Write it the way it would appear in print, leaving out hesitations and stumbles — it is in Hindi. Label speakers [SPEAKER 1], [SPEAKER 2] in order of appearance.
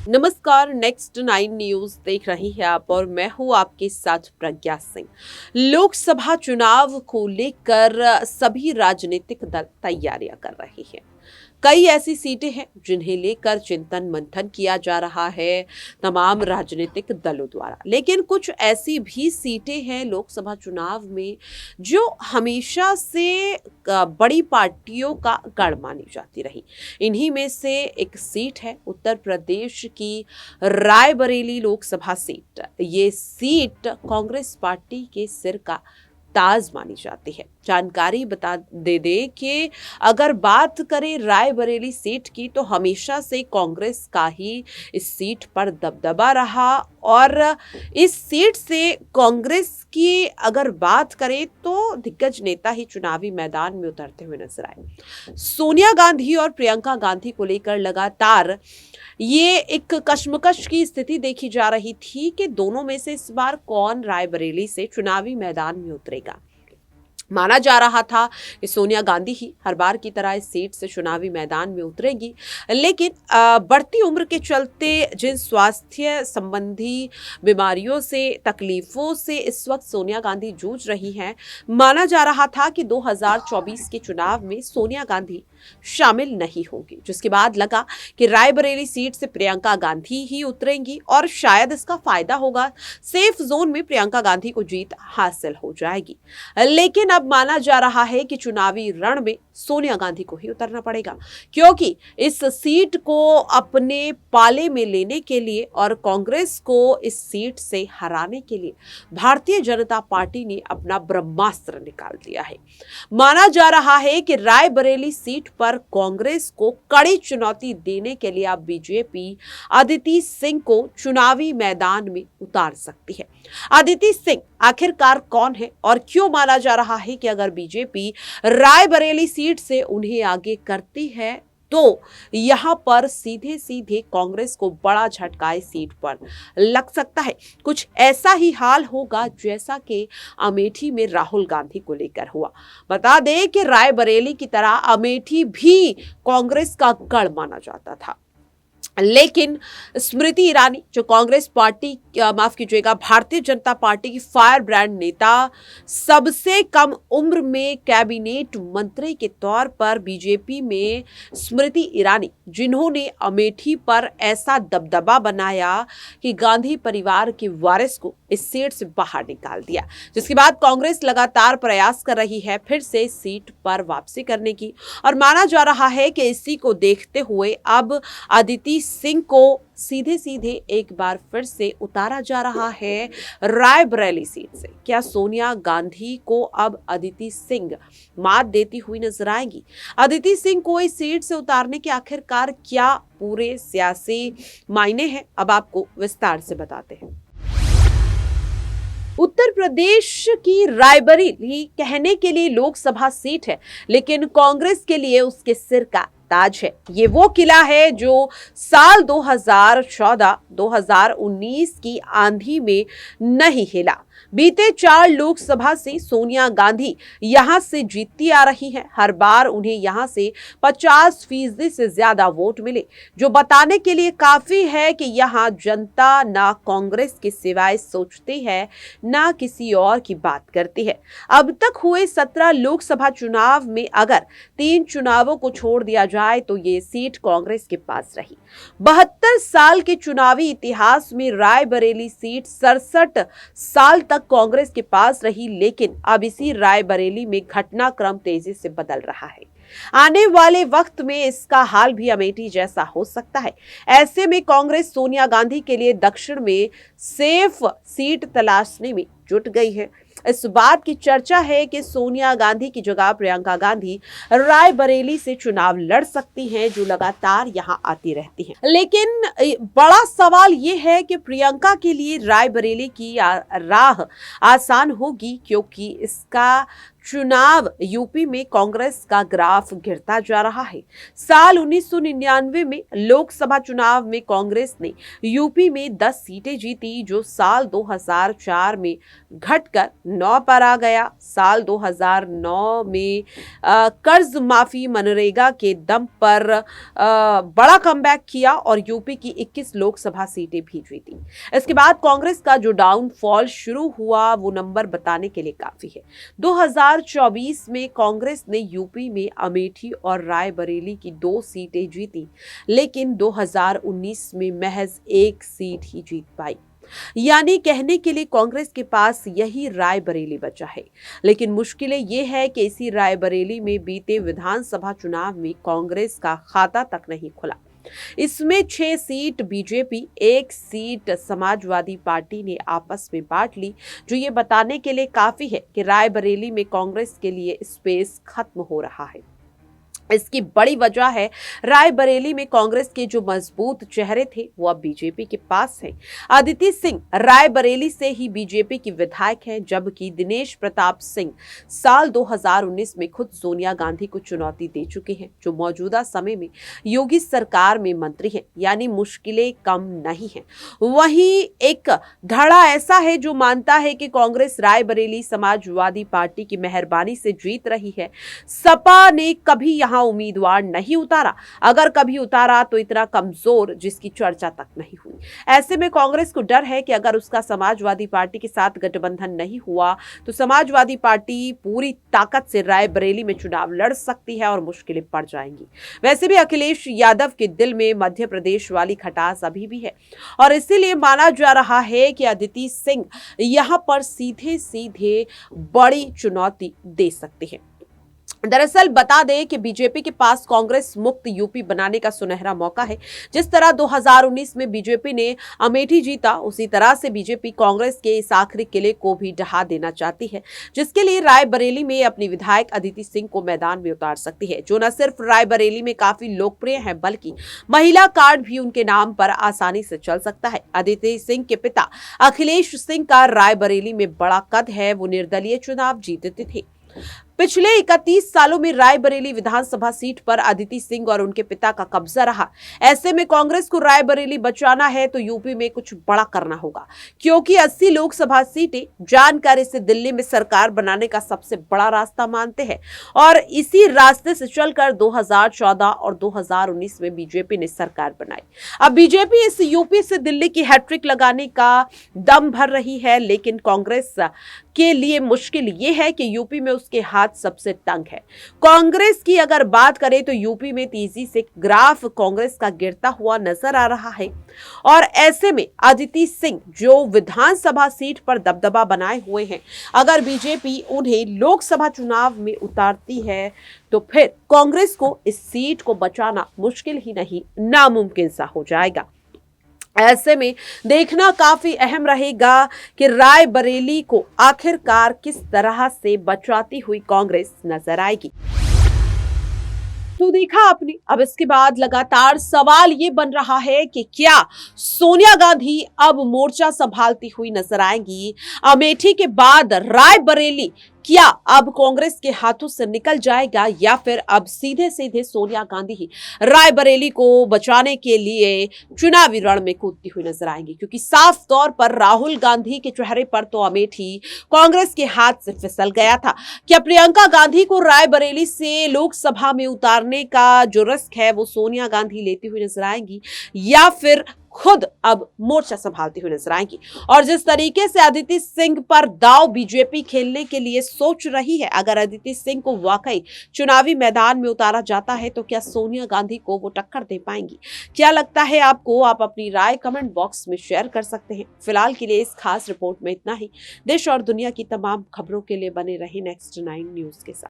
[SPEAKER 1] नमस्कार, नेक्स्ट 9 न्यूज देख रही हैं आप और मैं हूं आपके साथ प्रज्ञा सिंह। लोकसभा चुनाव को लेकर सभी राजनीतिक दल तैयारियां कर रहे हैं। कई ऐसी सीटें हैं जिन्हें लेकर चिंतन मंथन किया जा रहा है तमाम राजनीतिक दलों द्वारा, लेकिन कुछ ऐसी भी सीटें हैं लोकसभा चुनाव में जो हमेशा से बड़ी पार्टियों का गढ़ मानी जाती रही। इन्हीं में से एक सीट है उत्तर प्रदेश की रायबरेली लोकसभा सीट। ये सीट कांग्रेस पार्टी के सिर का ताज मानी जाती है। जानकारी बता दे कि अगर बात करें रायबरेली सीट की तो हमेशा से कांग्रेस का ही इस सीट पर दबदबा रहा और इस सीट से कांग्रेस की अगर बात करें तो दिग्गज नेता ही चुनावी मैदान में उतरते हुए नजर आए। सोनिया गांधी और प्रियंका गांधी को लेकर लगातार ये एक कश्मकश की स्थिति देखी जा रही थी कि दोनों में से इस बार कौन रायबरेली से चुनावी मैदान में उतरेगा। माना जा रहा था कि सोनिया गांधी ही हर बार की तरह इस सीट से चुनावी मैदान में उतरेगी, लेकिन बढ़ती उम्र के चलते जिन स्वास्थ्य संबंधी बीमारियों से तकलीफों से इस वक्त सोनिया गांधी जूझ रही हैं, माना जा रहा था कि 2024 के चुनाव में सोनिया गांधी शामिल नहीं होंगी, जिसके बाद लगा कि रायबरेली सीट से प्रियंका गांधी ही उतरेंगी और शायद इसका फायदा होगा, सेफ जोन में प्रियंका गांधी को जीत हासिल हो जाएगी। लेकिन अब माना जा रहा है कि चुनावी रण में सोनिया गांधी को ही उतरना पड़ेगा, क्योंकि इस सीट को अपने पाले में लेने के लिए और कांग्रेस को इस सीट से हराने के लिए भारतीय जनता पार्टी ने अपना ब्रह्मास्त्र निकाल दिया है। माना जा रहा है कि रायबरेली सीट पर कांग्रेस को कड़ी चुनौती देने के लिए अब बीजेपी अदिति सिंह को चुनावी मैदान में उतार सकती है। अदिति सिंह आखिरकार कौन है और क्यों माना जा रहा है कि अगर बीजेपी रायबरेली सीट से उन्हें आगे करती है तो यहां पर सीधे सीधे कांग्रेस को बड़ा झटका इस सीट पर लग सकता है। कुछ ऐसा ही हाल होगा जैसा कि अमेठी में राहुल गांधी को लेकर हुआ। बता दें कि रायबरेली की तरह अमेठी भी कांग्रेस का गढ़ माना जाता था, लेकिन स्मृति ईरानी जो कांग्रेस पार्टी माफ कीजिएगा भारतीय जनता पार्टी की फायर ब्रांड नेता, सबसे कम उम्र में कैबिनेट मंत्री के तौर पर बीजेपी में स्मृति ईरानी, जिन्होंने अमेठी पर ऐसा दबदबा बनाया कि गांधी परिवार के वारिस को इस सीट से बाहर निकाल दिया, जिसके बाद कांग्रेस लगातार प्रयास कर रही है फिर से इस सीट पर वापसी करने की। और माना जा रहा है कि इसी को देखते हुए अब अदिति सिंह को सीधे सीधे एक बार फिर से उतारा जा रहा है रायबरेली सीट से। क्या सोनिया गांधी को अब अदिति सिंह मात देती हुई नजर आएगी? अदिति सिंह को इस सीट से उतारने के आखिरकार क्या पूरे सियासी मायने हैं, अब आपको विस्तार से बताते हैं। उत्तर प्रदेश की रायबरेली कहने के लिए लोकसभा सीट है, लेकिन कांग्रेस के लिए उसके सिर का ताज है। ये वो किला है जो साल 2014-2019 की आंधी में नहीं हिला। बीते 4 लोकसभा से सोनिया गांधी यहां से जीतती आ रही हैं। हर बार उन्हें यहां से 50% से ज्यादा वोट मिले, जो बताने के लिए काफी है कि यहां जनता ना कांग्रेस के सिवाय सोचती है ना किसी और की बात करती है। अब तक हुए 17 लोकसभा चुनाव में अगर 3 चुनावों को छोड़ दिया जाए तो ये सीट कांग्रेस के पास रही। 72 साल के चुनावी इतिहास में रायबरेली सीट 67 साल तक कांग्रेस के पास रही, लेकिन अब इसी रायबरेली में घटनाक्रम तेजी से बदल रहा है। आने वाले वक्त में इसका हाल भी अमेठी जैसा हो सकता है। ऐसे में कांग्रेस सोनिया गांधी के लिए दक्षिण में सेफ सीट तलाशने में जुट गई है। इस बात की चर्चा है कि सोनिया गांधी की जगह प्रियंका गांधी रायबरेली से चुनाव लड़ सकती हैं, जो लगातार यहां आती रहती हैं। लेकिन बड़ा सवाल यह है कि प्रियंका के लिए रायबरेली की राह आसान होगी, क्योंकि इसका चुनाव यूपी में कांग्रेस का ग्राफ गिरता जा रहा है। साल 1999 में लोकसभा चुनाव में कांग्रेस ने यूपी में 10 सीटें जीती, जो साल 2004 में घटकर 9 पर आ गया। साल 2009 में कर्ज माफी मनरेगा के दम पर बड़ा कमबैक किया और यूपी की 21 लोकसभा सीटें भी जीती। इसके बाद कांग्रेस का जो डाउनफॉल शुरू हुआ वो नंबर बताने के लिए काफी है। 2024 में कांग्रेस ने यूपी में अमेठी और रायबरेली की 2 सीटें जीती, लेकिन 2019 में महज 1 सीट ही जीत पाई। यानी कहने के लिए कांग्रेस के पास यही रायबरेली बचा है। लेकिन मुश्किलें ये है कि इसी रायबरेली में बीते विधानसभा चुनाव में कांग्रेस का खाता तक नहीं खुला। इसमें 6 seat BJP, 1 seat Samajwadi party ने आपस में बांट ली, जो ये बताने के लिए काफी है कि रायबरेली में कांग्रेस के लिए स्पेस खत्म हो रहा है। इसकी बड़ी वजह है रायबरेली में कांग्रेस के जो मजबूत चेहरे थे वो अब बीजेपी के पास हैं। अदिति सिंह रायबरेली से ही बीजेपी की विधायक हैं, जबकि दिनेश प्रताप सिंह साल 2019 में खुद सोनिया गांधी को चुनौती दे चुके हैं, जो मौजूदा समय में योगी सरकार में मंत्री हैं। यानी मुश्किलें कम नहीं हैं। वहीं एक धड़ा ऐसा है जो मानता है कि कांग्रेस रायबरेली समाजवादी पार्टी की मेहरबानी से जीत रही है। सपा ने कभी यहां उम्मीदवार नहीं उतारा, अगर कभी उतारा तो इतना कमजोर जिसकी चर्चा तक नहीं हुई। ऐसे में कांग्रेस को डर है कि अगर उसका समाजवादी पार्टी के साथ गठबंधन नहीं हुआ तो समाजवादी पार्टी पूरी ताकत से रायबरेली में चुनाव लड़ सकती है और मुश्किलें पड़ जाएंगी। वैसे भी अखिलेश यादव के दिल में मध्य प्रदेश वाली खटास अभी भी है और इसीलिए माना जा रहा है कि अदिति सिंह यहां पर सीधे सीधे बड़ी चुनौती दे सकते हैं। दरअसल बता दें कि बीजेपी के पास कांग्रेस मुक्त यूपी बनाने का सुनहरा मौका है। जिस तरह 2019 में बीजेपी ने अमेठी जीता, उसी तरह से बीजेपी कांग्रेस के इस आखिरी किले को भी ढहा देना चाहती है, जिसके लिए रायबरेली में अपनी विधायक अदिति सिंह को मैदान में उतार सकती है, जो न सिर्फ रायबरेली में काफी लोकप्रिय है बल्कि महिला कार्ड भी उनके नाम पर आसानी से चल सकता है। अदिति सिंह के पिता अखिलेश सिंह का रायबरेली में बड़ा कद है, वो निर्दलीय चुनाव जीतते थे। पिछले 31 सालों में रायबरेली विधानसभा सीट पर अदिति सिंह और उनके पिता का कब्जा रहा। ऐसे में कांग्रेस को रायबरेली बचाना है तो यूपी में कुछ बड़ा करना होगा, क्योंकि 80 लोकसभा सीटें जानकर इसे दिल्ली में सरकार बनाने का सबसे बड़ा रास्ता मानते हैं और इसी रास्ते से चलकर 2014 और 2019 में बीजेपी ने सरकार बनाई। अब बीजेपी इस यूपी से दिल्ली की हैट्रिक लगाने का दम भर रही है, लेकिन कांग्रेस के लिए मुश्किल ये है कि यूपी में उसके हाथ सबसे तंग है। कांग्रेस की अगर बात करें तो यूपी में तेजी से ग्राफ कांग्रेस का गिरता हुआ नजर आ रहा है और ऐसे में अदिति सिंह जो विधानसभा सीट पर दबदबा बनाए हुए हैं, अगर बीजेपी उन्हें लोकसभा चुनाव में उतारती है तो फिर कांग्रेस को इस सीट को बचाना मुश्किल ही नहीं, नामुमकिन सा हो जाएगा। ऐसे में देखना काफी अहम रहेगा कि रायबरेली को आखिरकार किस तरह से बचाती हुई कांग्रेस नजर आएगी। तो देखा आपने, अब इसके बाद लगातार सवाल ये बन रहा है कि क्या सोनिया गांधी अब मोर्चा संभालती हुई नजर आएंगी? अमेठी के बाद रायबरेली क्या अब कांग्रेस के हाथों से निकल जाएगा या फिर अब सीधे सीधे सोनिया गांधी ही रायबरेली को बचाने के लिए चुनावी रण में कूदती हुई नजर आएंगी? क्योंकि साफ तौर पर राहुल गांधी के चेहरे पर तो अमेठी कांग्रेस के हाथ से फिसल गया था। क्या प्रियंका गांधी को रायबरेली से लोकसभा में उतारने का जो रिस्क है वो सोनिया गांधी लेती हुई नजर आएंगी या फिर खुद अब मोर्चा संभालती हुई नजर आएंगी? और जिस तरीके से अदिति सिंह पर दांव बीजेपी खेलने के लिए सोच रही है, अगर अदिति सिंह को वाकई चुनावी मैदान में उतारा जाता है तो क्या सोनिया गांधी को वो टक्कर दे पाएंगी? क्या लगता है आपको? आप अपनी राय कमेंट बॉक्स में शेयर कर सकते हैं। फिलहाल के लिए इस खास रिपोर्ट में इतना ही। देश और दुनिया की तमाम खबरों के लिए बने रहे नेक्स्ट 9 न्यूज के साथ।